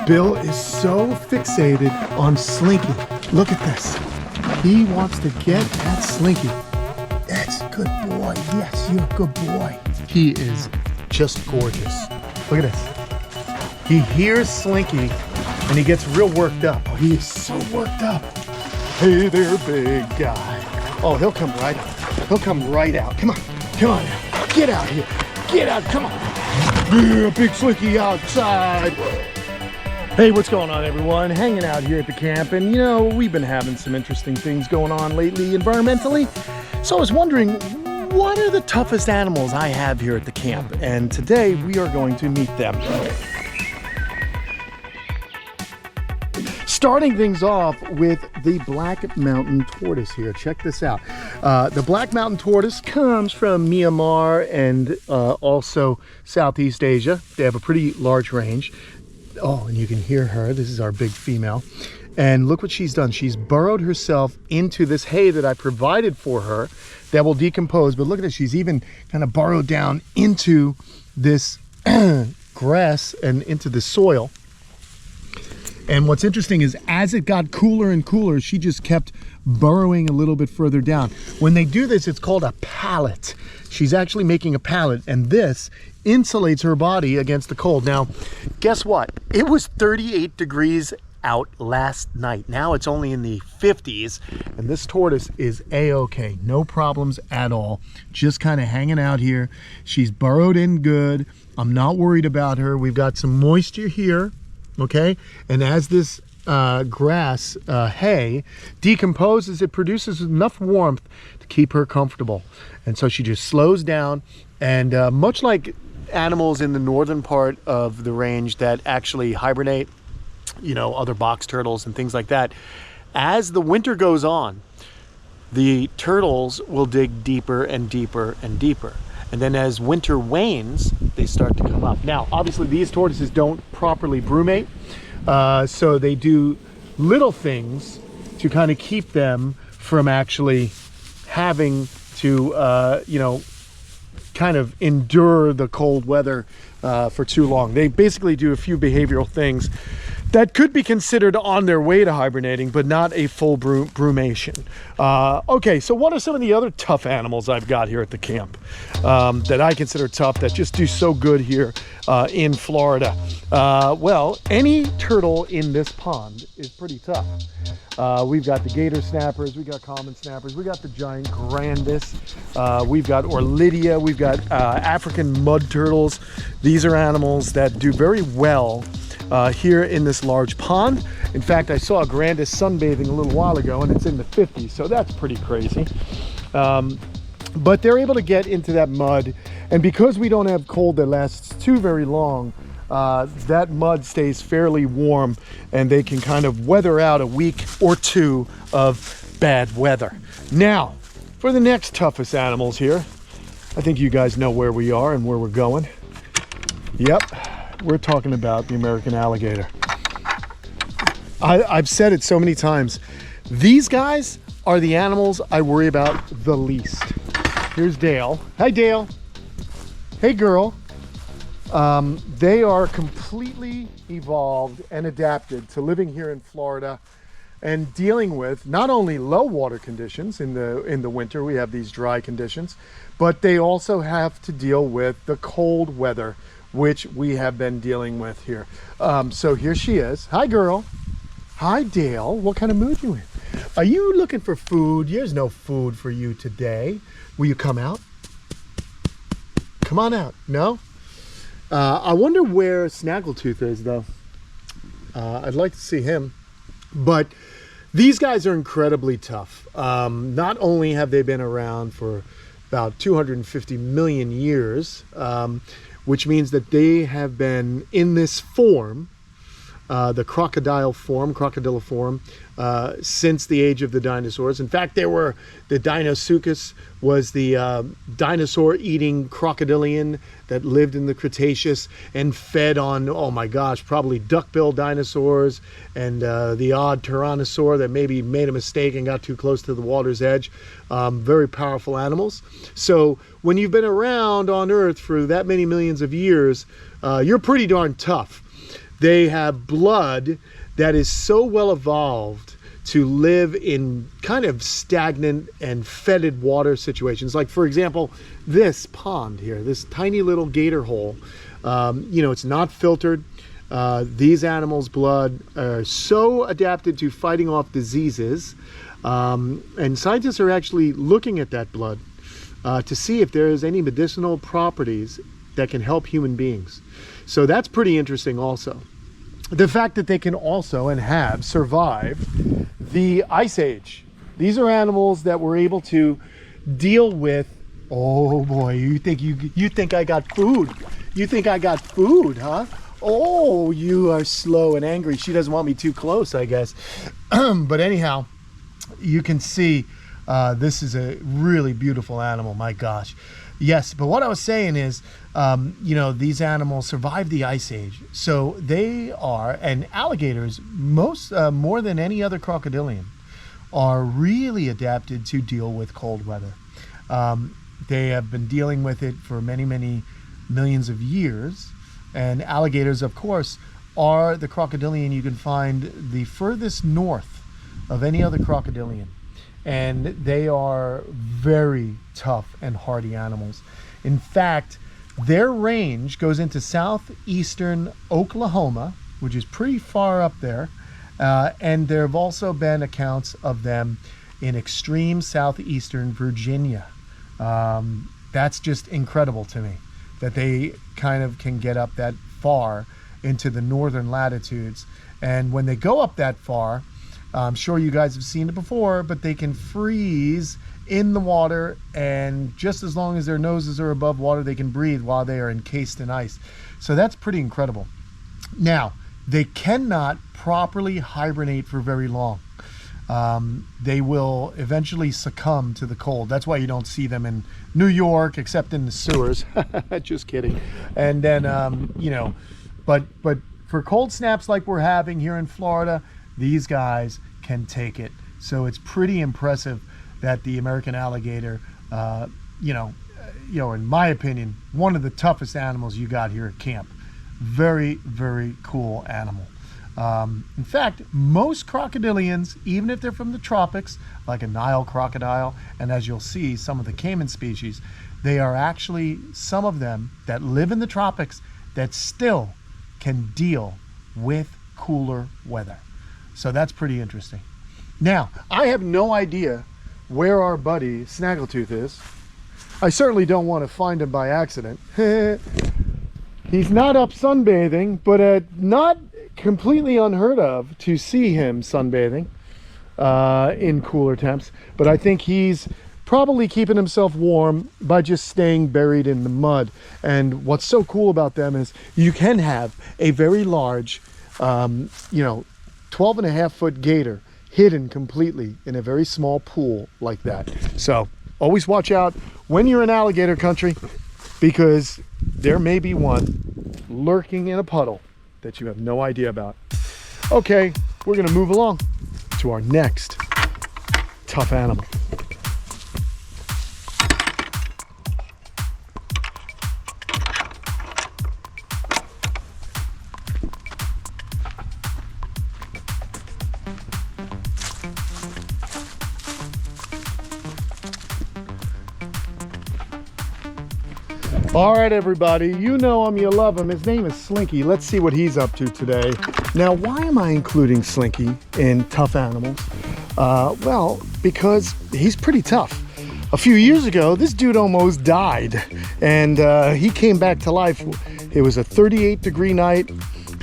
Bill is so fixated on Slinky. Look at this. He wants to get at Slinky. That's a good boy. Yes, you're a good boy. He is just gorgeous. Look at this. He hears Slinky and he gets real worked up. Oh, he is so worked up. Hey there, big guy. Oh, he'll come right out. He'll come right out. Come on. Come on now. Get out here. Get out. Come on. Yeah, big Slinky outside. Hey, what's going on, everyone? Hanging out here at the camp, and you know, we've been having some interesting things going on lately environmentally. So I was wondering, what are the toughest animals I have here at the camp? And today we are going to meet them. Starting things off with the black mountain tortoise here. Check this out. The black mountain tortoise comes from Myanmar and also Southeast Asia. They have a pretty large range. Oh, and you can hear her. This is our big female. And look what she's done. She's burrowed herself into this hay that I provided for her that will decompose. But look at this. She's even kind of burrowed down into this grass and into the soil. And what's interesting is as it got cooler and cooler, she just kept burrowing a little bit further down. When they do this, it's called a pallet. She's actually making a pallet, and this insulates her body against the cold. Now, guess what? It was 38 degrees out last night. Now it's only in the 50s, and this tortoise is a-okay. No problems at all. Just kind of hanging out here. She's burrowed in good. I'm not worried about her. We've got some moisture here. Okay, and as this grass, hay, decomposes, it produces enough warmth to keep her comfortable. And so she just slows down, and much like animals in the northern part of the range that actually hibernate, you know, other box turtles and things like that, as the winter goes on, the turtles will dig deeper and deeper and deeper. And then as winter wanes, they start to come up. Now, obviously these tortoises don't properly brumate, so they do little things to kind of keep them from actually having to, you know, kind of endure the cold weather for too long. They basically do a few behavioral things that could be considered on their way to hibernating, but not a full brumation. Okay, so what are some of the other tough animals I've got here at the camp that I consider tough, that just do so good here in Florida? Well, any turtle in this pond is pretty tough. We've got the gator snappers, we've got common snappers, we got the giant grandis, we've got Orlidia, we've got African mud turtles. These are animals that do very well here in this large pond. In fact, I saw a grandis sunbathing a little while ago, and it's in the 50s, so that's pretty crazy. But they're able to get into that mud, and because we don't have cold that lasts too very long, that mud stays fairly warm, and they can kind of weather out a week or two of bad weather. Now, for the next toughest animals here, I think you guys know where we are and where we're going. Yep. We're talking about the American alligator. I've said it so many times. These guys are the animals I worry about the least. Here's Dale. Hi, Dale. Hey, girl. They are completely evolved and adapted to living here in Florida and dealing with not only low water conditions in the winter, we have these dry conditions, but they also have to deal with the cold weather, which we have been dealing with here. So here she is. Hi, girl. Hi, Dale. What kind of mood you in? Are you looking for food? There's no food for you today. Will you come out? Come on out. No? I wonder where Snaggletooth is, though. I'd like to see him. But these guys are incredibly tough. Not only have they been around for about 250 million years, which means that they have been in this form, the crocodile form, since the age of the dinosaurs. In fact, the Deinosuchus was the dinosaur-eating crocodilian that lived in the Cretaceous and fed on, oh my gosh, probably duck-billed dinosaurs and the odd tyrannosaur that maybe made a mistake and got too close to the water's edge. Very powerful animals. So when you've been around on Earth for that many millions of years, you're pretty darn tough. They have blood that is so well evolved to live in kind of stagnant and fetid water situations. Like, for example, this pond here, this tiny little gator hole, you know, it's not filtered. These animals' blood are so adapted to fighting off diseases, and scientists are actually looking at that blood to see if there is any medicinal properties that can help human beings. So that's pretty interesting also. The fact that they can also and have survived the Ice Age. These are animals that were able to deal with, oh boy, you think I got food. You think I got food, huh? Oh, you are slow and angry. She doesn't want me too close, I guess. But anyhow, you can see this is a really beautiful animal, my gosh. Yes, but what I was saying is, you know, these animals survived the Ice Age. So they are, and alligators, more than any other crocodilian, are really adapted to deal with cold weather. They have been dealing with it for many, many millions of years. And alligators, of course, are the crocodilian you can find the furthest north of any other crocodilian. And they are very tough and hardy animals. In fact, their range goes into southeastern Oklahoma, which is pretty far up there. And there have also been accounts of them in extreme southeastern Virginia. That's just incredible to me, that they kind of can get up that far into the northern latitudes. And when they go up that far, I'm sure you guys have seen it before, but they can freeze in the water, and just as long as their noses are above water, they can breathe while they are encased in ice. So that's pretty incredible. Now, they cannot properly hibernate for very long. They will eventually succumb to the cold. That's why you don't see them in New York, except in the sewers. Just kidding. And then, you know, but for cold snaps like we're having here in Florida, these guys can take it. So it's pretty impressive that the American alligator, you know, in my opinion, one of the toughest animals you got here at camp. Very, very cool animal. In fact, most crocodilians, even if they're from the tropics, like a Nile crocodile, and as you'll see, some of the caiman species, they are actually some of them that live in the tropics that still can deal with cooler weather. So that's pretty interesting. Now, I have no idea where our buddy Snaggletooth is. I certainly don't want to find him by accident. He's not up sunbathing, but not completely unheard of to see him sunbathing in cooler temps. But I think he's probably keeping himself warm by just staying buried in the mud. And what's so cool about them is you can have a very large, you know, 12.5-foot gator hidden completely in a very small pool like that. So always watch out when you're in alligator country, because there may be one lurking in a puddle that you have no idea about. Okay, we're gonna move along to our next tough animal. All right, everybody, you know him, you love him. His name is Slinky. Let's see what he's up to today. Now, why am I including Slinky in tough animals? Well, because he's pretty tough. A few years ago, this dude almost died, and he came back to life. It was a 38-degree night.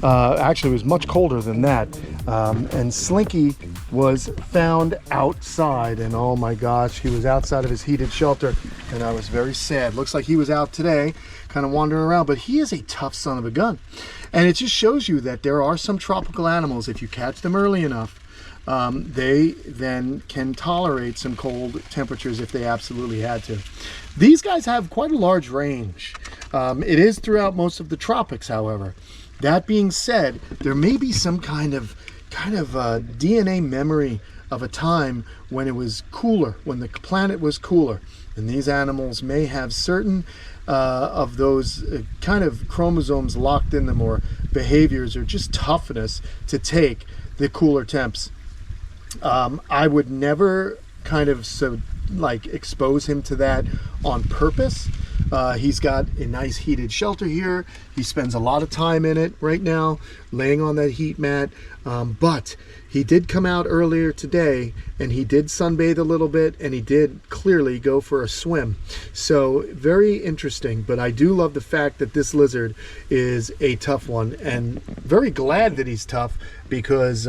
Actually, it was much colder than that. And Slinky was found outside, and oh my gosh, he was outside of his heated shelter, and I was very sad. Looks like he was out today, kind of wandering around, but he is a tough son of a gun. And it just shows you that there are some tropical animals, if you catch them early enough, they then can tolerate some cold temperatures if they absolutely had to. These guys have quite a large range. It is throughout most of the tropics, however. That being said, there may be some kind of DNA memory of a time when it was cooler, when the planet was cooler. And these animals may have certain of those kind of chromosomes locked in them, or behaviors, or just toughness to take the cooler temps. I would never kind of expose him to that on purpose. He's got a nice heated shelter here. He spends a lot of time in it right now, laying on that heat mat. But he did come out earlier today, and he did sunbathe a little bit, and he did clearly go for a swim. So very interesting. But I do love the fact that this lizard is a tough one, and very glad that he's tough, because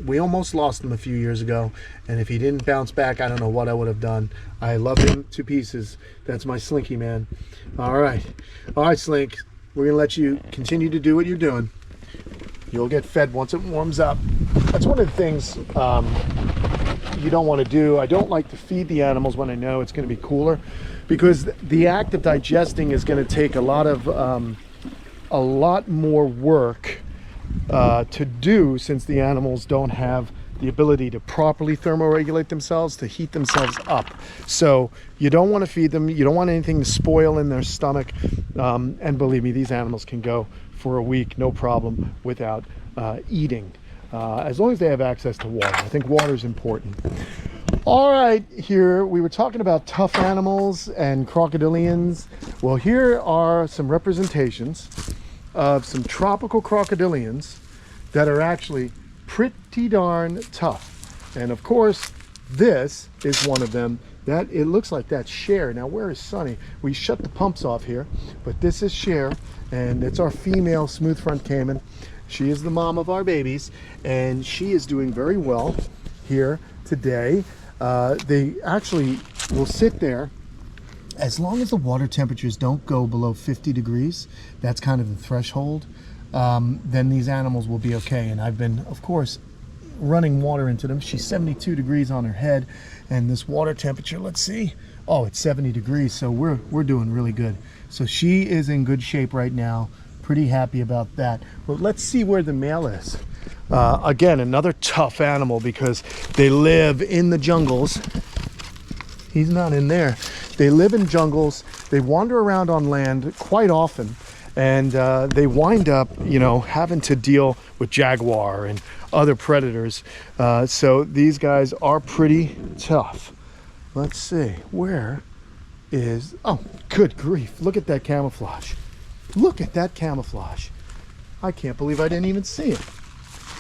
we almost lost him a few years ago, and if he didn't bounce back, I don't know what I would have done. I love him to pieces. That's my Slinky man. All right, Slink, we're gonna let you continue to do what you're doing. You'll get fed once it warms up. That's one of the things you don't want to do. I don't like to feed the animals when I know it's going to be cooler, because the act of digesting is going to take a lot more work to do, since the animals don't have the ability to properly thermoregulate themselves, to heat themselves up. So you don't want to feed them. You don't want anything to spoil in their stomach. And believe me, these animals can go for a week, no problem, without eating, as long as they have access to water. I think water is important. All right, here we were talking about tough animals and crocodilians. Well, here are some representations of some tropical crocodilians that are actually pretty darn tough. And of course, this is one of them. That it looks like that's Cher. Now, where is Sunny? We shut the pumps off here, but this is Cher, and it's our female smooth front caiman. She is the mom of our babies, and she is doing very well here today. They actually will sit there as long as the water temperatures don't go below 50 degrees. That's kind of the threshold. Then these animals will be okay. And I've been, of course, running water into them. She's 72 degrees on her head, and this water temperature, let's see, oh, it's 70 degrees, so we're doing really good. So she is in good shape right now. Pretty happy about that. But let's see where the male is. Again, another tough animal, because they live in the jungles. He's not in there. They live in jungles. They wander around on land quite often, and they wind up, having to deal with jaguar and other predators. So these guys are pretty tough. Let's see, where is, oh, good grief, look at that camouflage. Look at that camouflage. I can't believe I didn't even see it.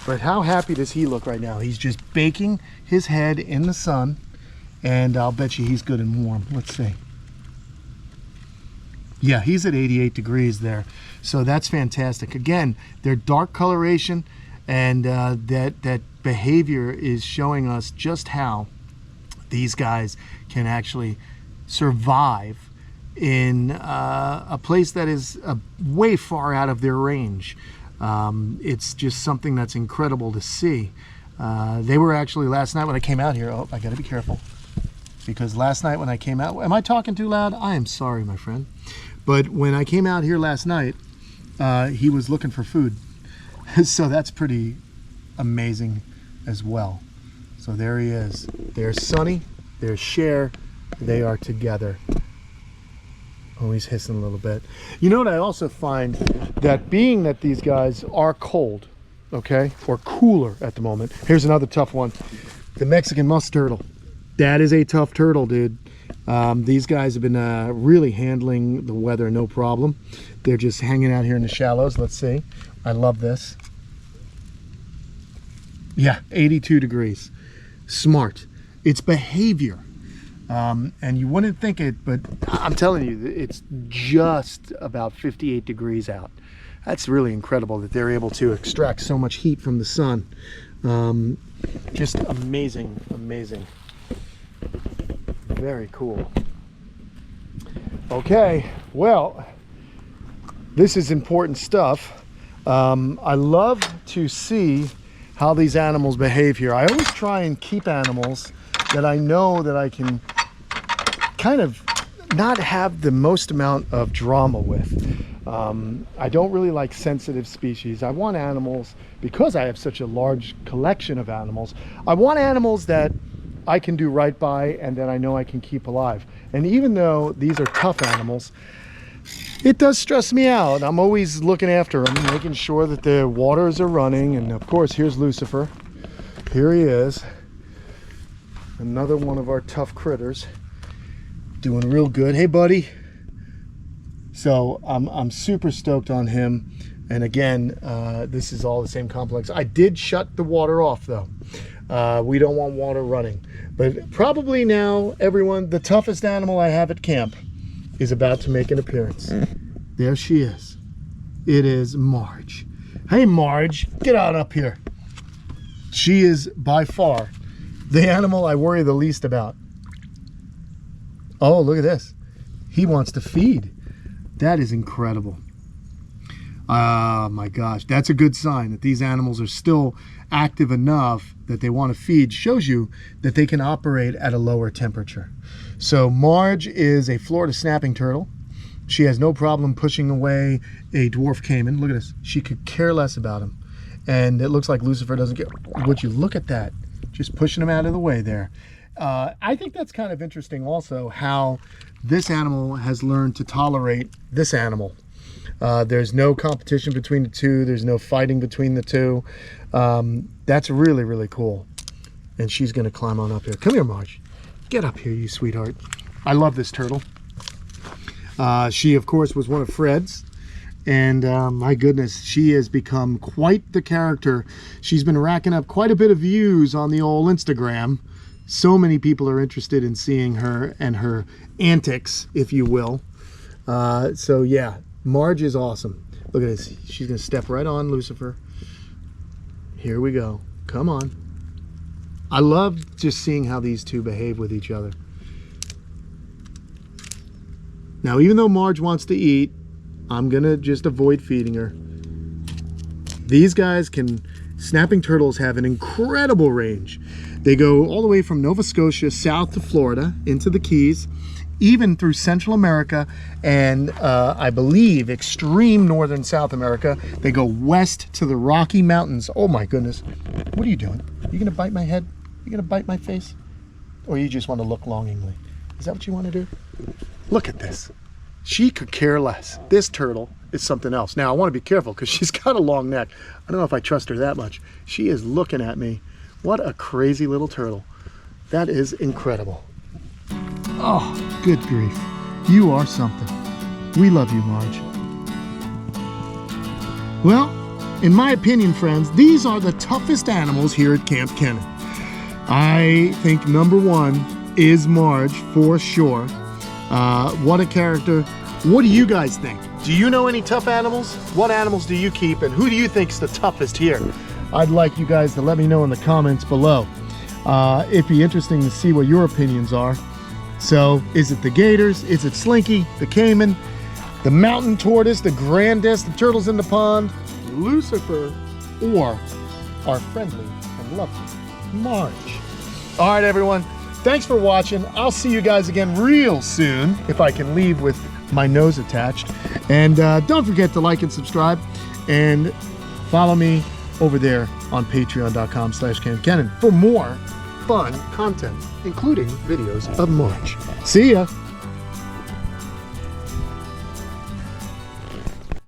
But how happy does he look right now? He's just baking his head in the sun, and I'll bet you he's good and warm. Let's see. Yeah, he's at 88 degrees there. So that's fantastic. Again, their dark coloration and that behavior is showing us just how these guys can actually survive in a place that is way far out of their range. It's just something that's incredible to see. They were actually, last night when I came out here, oh, I gotta be careful, because last night when I came out, am I talking too loud? I am sorry, my friend. But when I came out here last night, he was looking for food. So that's pretty amazing as well. So there he is. There's Sunny, there's Cher, they are together. Oh, he's hissing a little bit. You know what I also find, that being that these guys are cold, okay, or cooler at the moment. Here's another tough one. The Mexican musk turtle. That is a tough turtle, dude. These guys have been really handling the weather no problem. They're just hanging out here in the shallows. Let's see. I love this. Yeah, 82 degrees. Smart. It's behavior. And you wouldn't think it, but I'm telling you, it's just about 58 degrees out. That's really incredible that they're able to extract so much heat from the sun. Just amazing, amazing. Very cool. Okay, well, this is important stuff. I love to see how these animals behave here. I always try and keep animals that I know that I can kind of not have the most amount of drama with. I don't really like sensitive species. I want animals, because I have such a large collection of animals, I want animals that I can do right by and that I know I can keep alive. And even though these are tough animals, it does stress me out. I'm always looking after them, making sure that their waters are running. And of course, here's Lucifer. Here he is. Another one of our tough critters. Doing real good. Hey, buddy. So I'm super stoked on him. And again, this is all the same complex. I did shut the water off though. We don't want water running. But probably now, everyone, the toughest animal I have at camp is about to make an appearance. There she is. It is Marge. Hey, Marge, get on up here. She is by far the animal I worry the least about. Oh, look at this. He wants to feed. That is incredible. Oh my gosh, that's a good sign that these animals are still active enough that they want to feed. Shows you that they can operate at a lower temperature. So Marge is a Florida snapping turtle. She has no problem pushing away a dwarf caiman. Look at this. She could care less about him. And it looks like Lucifer doesn't get... Would you look at that? Just pushing him out of the way there. I think that's kind of interesting also how this animal has learned to tolerate this animal. There's no competition between the two. There's no fighting between the two. That's really, really cool. And she's going to climb on up here. Come here, Marge. Get up here, you sweetheart. I love this turtle. She, of course, was one of Fred's. And my goodness, she has become quite the character. She's been racking up quite a bit of views on the old Instagram. So many people are interested in seeing her and her antics, if you will. So yeah, Marge is awesome. Look at this. She's going to step right on Lucifer. Here we go. Come on. I love just seeing how these two behave with each other. Now, even though Marge wants to eat, I'm going to just avoid feeding her. These guys snapping turtles have an incredible range. They go all the way from Nova Scotia south to Florida into the Keys, even through Central America and I believe extreme northern South America. They go west to the Rocky Mountains. Oh my goodness. What are you doing? You gonna bite my head? You gonna bite my face? Or you just want to look longingly? Is that what you want to do? Look at this. She could care less. This turtle is something else. Now I want to be careful because she's got a long neck. I don't know if I trust her that much. She is looking at me. What a crazy little turtle. That is incredible. Oh, good grief. You are something. We love you, Marge. Well, in my opinion, friends, these are the toughest animals here at Kamp Kenan. I think number one is Marge for sure. What a character. What do you guys think? Do you know any tough animals? What animals do you keep and who do you think is the toughest here? I'd like you guys to let me know in the comments below. It'd be interesting to see what your opinions are. So, is it the gators? Is it Slinky, the caiman, the mountain tortoise, the grandest, the turtles in the pond, Lucifer, or our friendly and lovely Marge? All right, everyone. Thanks for watching. I'll see you guys again real soon, if I can leave with my nose attached. And don't forget to like and subscribe, and follow me over there on patreon.com/Kamp Kenan for more fun content, including videos of Marge. See ya.